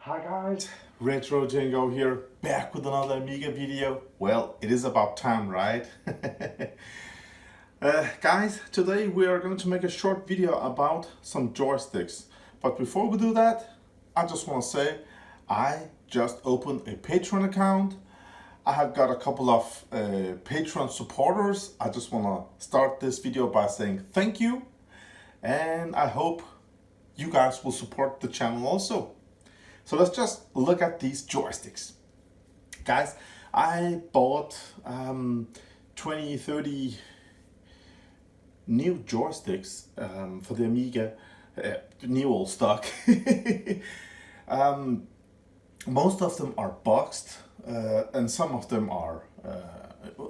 Hi guys, RETROCENGO here, back with another Amiga video. Well, it is about time, right? Guys, today we are going to make a short video about some joysticks. But before we do that, I just want to say I just opened a Patreon account. I have got a couple of Patreon supporters. I just want to start this video by saying thank you. And I hope you guys will support the channel also. So let's just look at these joysticks. Guys, I bought 20, 30 new joysticks for the Amiga, new old stock. Most of them are boxed and some of them are,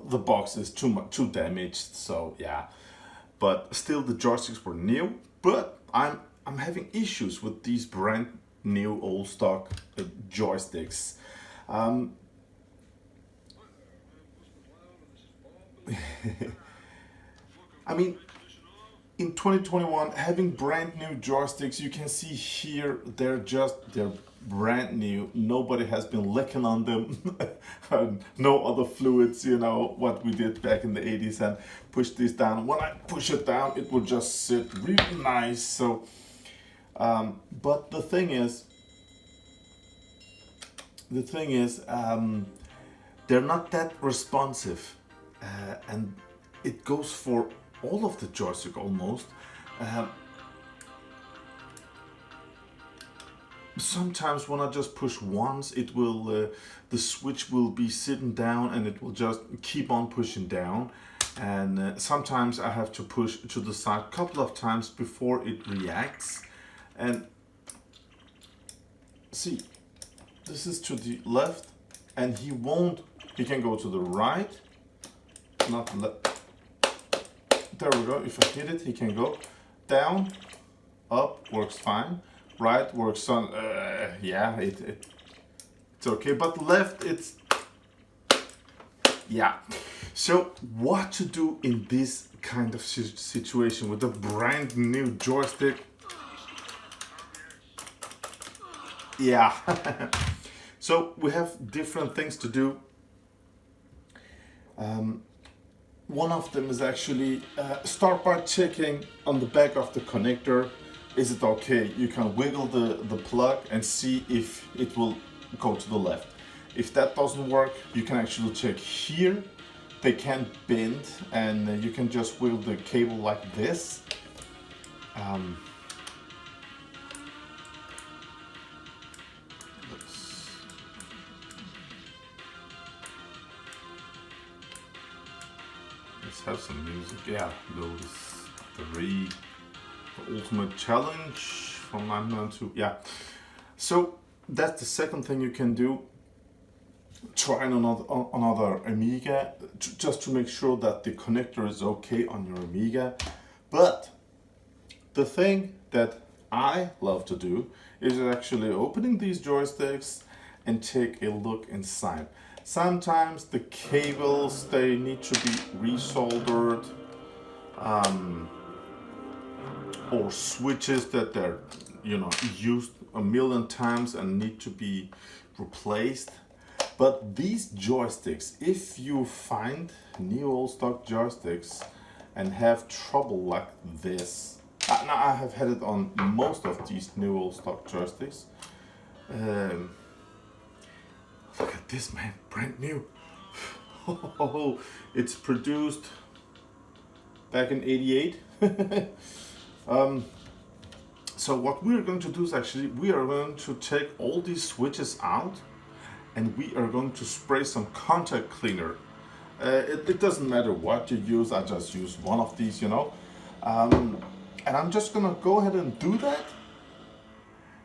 the box is too damaged, so yeah. But still the joysticks were new, but I'm having issues with these brand new old stock joysticks. I mean, in 2021, having brand new joysticks, you can see here, they're brand new. Nobody has been licking on them. No other fluids, you know, what we did back in the 80s, and push this down. When I push it down, it will just sit really nice. So but the thing is, they're not that responsive, and it goes for all of the joystick almost. Sometimes when I just push once, it will the switch will be sitting down and it will just keep on pushing down. And sometimes I have to push to the side a couple of times before it reacts. And see, this is to the left, and he can go to the right, not left. There we go. If I hit it, he can go down, up, works fine. Right works on, yeah, it's okay. But left, it's, yeah. So what to do in this kind of situation with a brand new joystick? Yeah. So we have different things to do. One of them is actually start by checking on the back of the connector. Is it okay? You can wiggle the plug and see if it will go to the left. If that doesn't work, you can actually check here. They can bend, and you can just wiggle the cable like this. Let's have some music. Yeah, those 3. The Ultimate Challenge from 1992. Yeah. So that's the second thing you can do. Try another Amiga just to make sure that the connector is okay on your Amiga. But the thing that I love to do is actually opening these joysticks and take a look inside. Sometimes the cables, they need to be resoldered, or switches that they're, you know, used a million times and need to be replaced. But these joysticks, if you find new old stock joysticks and have trouble like this, now I have had it on most of these new old stock joysticks. Look at this, man, brand new. Oh, it's produced back in '88. So what we are going to do is actually, we are going to take all these switches out and we are going to spray some contact cleaner. It doesn't matter what you use, I just use one of these, you know. And I'm just gonna go ahead and do that.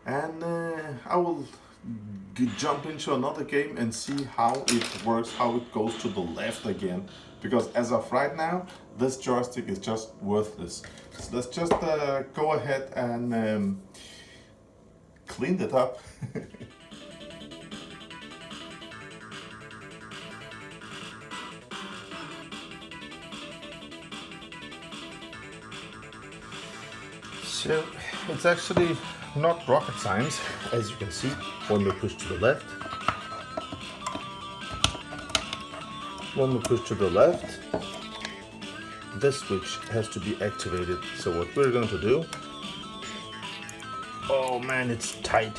And I will jump into another game and see how it works, how it goes to the left again. Because as of right now, this joystick is just worthless. So let's just go ahead and clean it up. So it's actually not rocket science, as you can see. When we push to the left, this switch has to be activated. So what we're going to do, oh man, it's tight.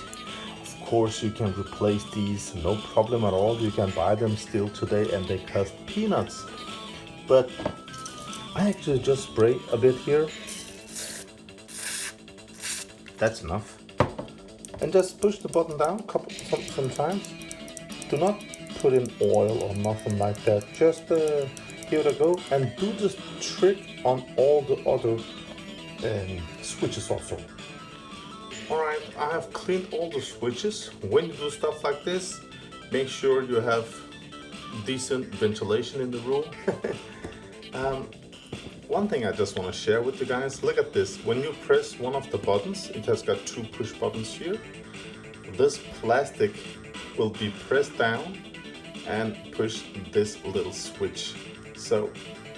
Of course you can replace these, no problem at all. You can buy them still today and they cost peanuts. But I actually just spray a bit here. That's enough. And just push the button down sometimes. Do not put in oil or nothing like that. Just give it a go and do this trick on all the other switches also. Alright, I have cleaned all the switches. When you do stuff like this, make sure you have decent ventilation in the room. One thing I just want to share with you guys, look at this. When you press one of the buttons, it has got 2 push buttons here. This plastic will be pressed down and push this little switch. So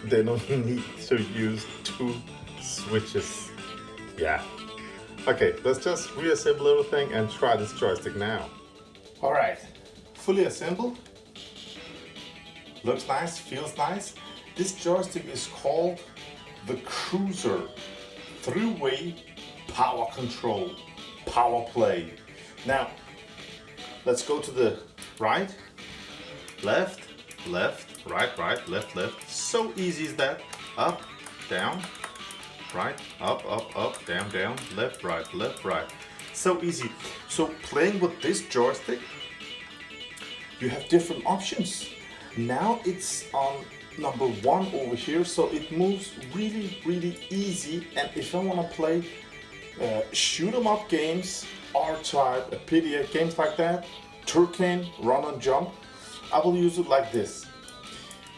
they don't need to use 2 switches. Yeah. Okay, let's just reassemble everything and try this joystick now. Alright, fully assembled. Looks nice, feels nice. This joystick is called the Cruiser 3-way power control, power play. Now, let's go to the right, left, left, right, right, left, left. So easy is that. Up, down, right, up, up, up, down, down, left, right, right. So easy. So playing with this joystick, you have different options. Now it's on number 1 over here, so it moves really easy. And if I want to play shoot 'em up games, R-Type, PDA games like that, Turkane, run and jump, I will use it like this.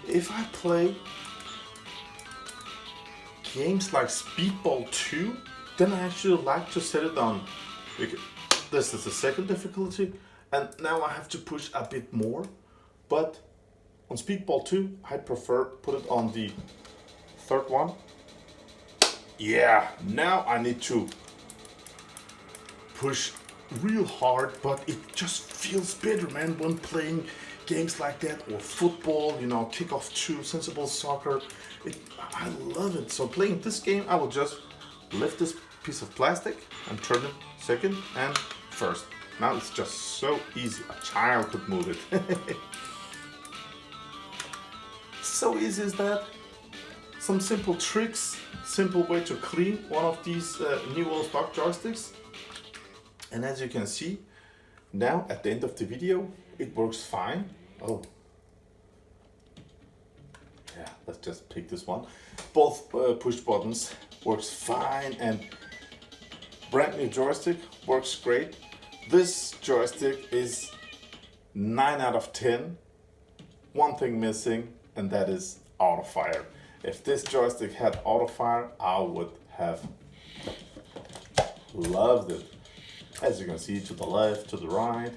If I play games like Speedball 2, then I actually like to set it on. This is the second difficulty, and now I have to push a bit more. But on Speedball 2, I prefer put it on the 3rd one. Yeah, now I need to push real hard, but it just feels better, man, when playing games like that, or football, you know, Kickoff 2, Sensible Soccer. I love it. So playing this game, I will just lift this piece of plastic and turn it 2nd and 1st. Now it's just so easy. A child could move it. So easy as that. Some simple tricks, simple way to clean one of these new old stock joysticks. And as you can see, now at the end of the video, it works fine. Oh, yeah, let's just pick this one. Both push buttons works fine, and brand new joystick works great. This joystick is 9 out of 10. One thing missing, and that is auto fire. If this joystick had auto fire, I would have loved it. As you can see, to the left, to the right.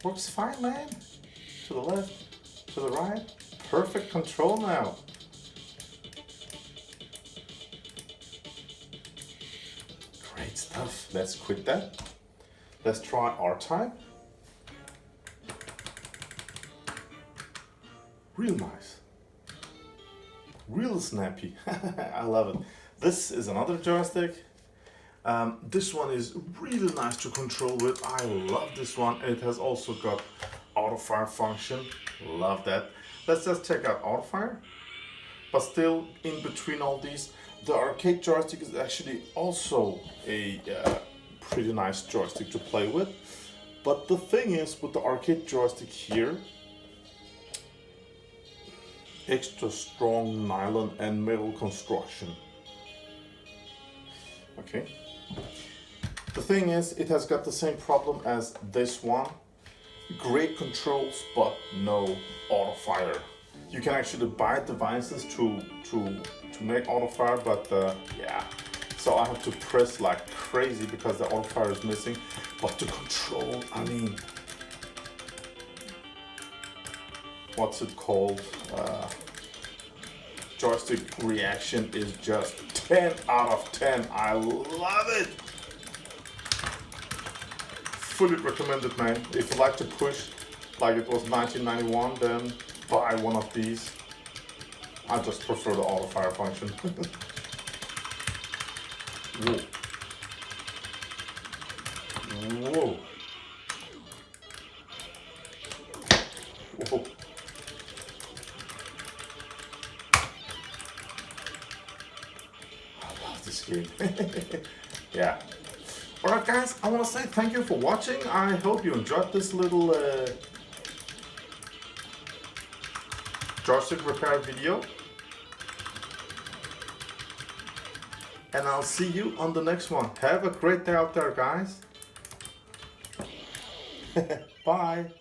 Works fine, man. To the left, to the right. Perfect control now. Great stuff. Let's quit that. Let's try R-Type. Real nice. Real snappy. I love it. This is another joystick. This one is really nice to control with. I love this one. It has also got auto fire function. Love that. Let's just check out auto fire. But still, in between all these, the arcade joystick is actually also a pretty nice joystick to play with. But the thing is, with the arcade joystick here, extra strong nylon and metal construction. Okay. The thing is, it has got the same problem as this one. Great controls, but no auto fire. You can actually buy devices to make auto fire, but yeah. So I have to press like crazy because the auto fire is missing. But to control, I mean, what's it called? Joystick reaction is just 10 out of 10. I love it. fully recommend it, man. If you like to push like it was 1991, then buy one of these. I just prefer the auto fire function. Whoa. Whoa. Whoa. I love this game. Yeah. Alright guys, I want to say thank you for watching. I hope you enjoyed this little joystick repair video. And I'll see you on the next one. Have a great day out there, guys. Bye.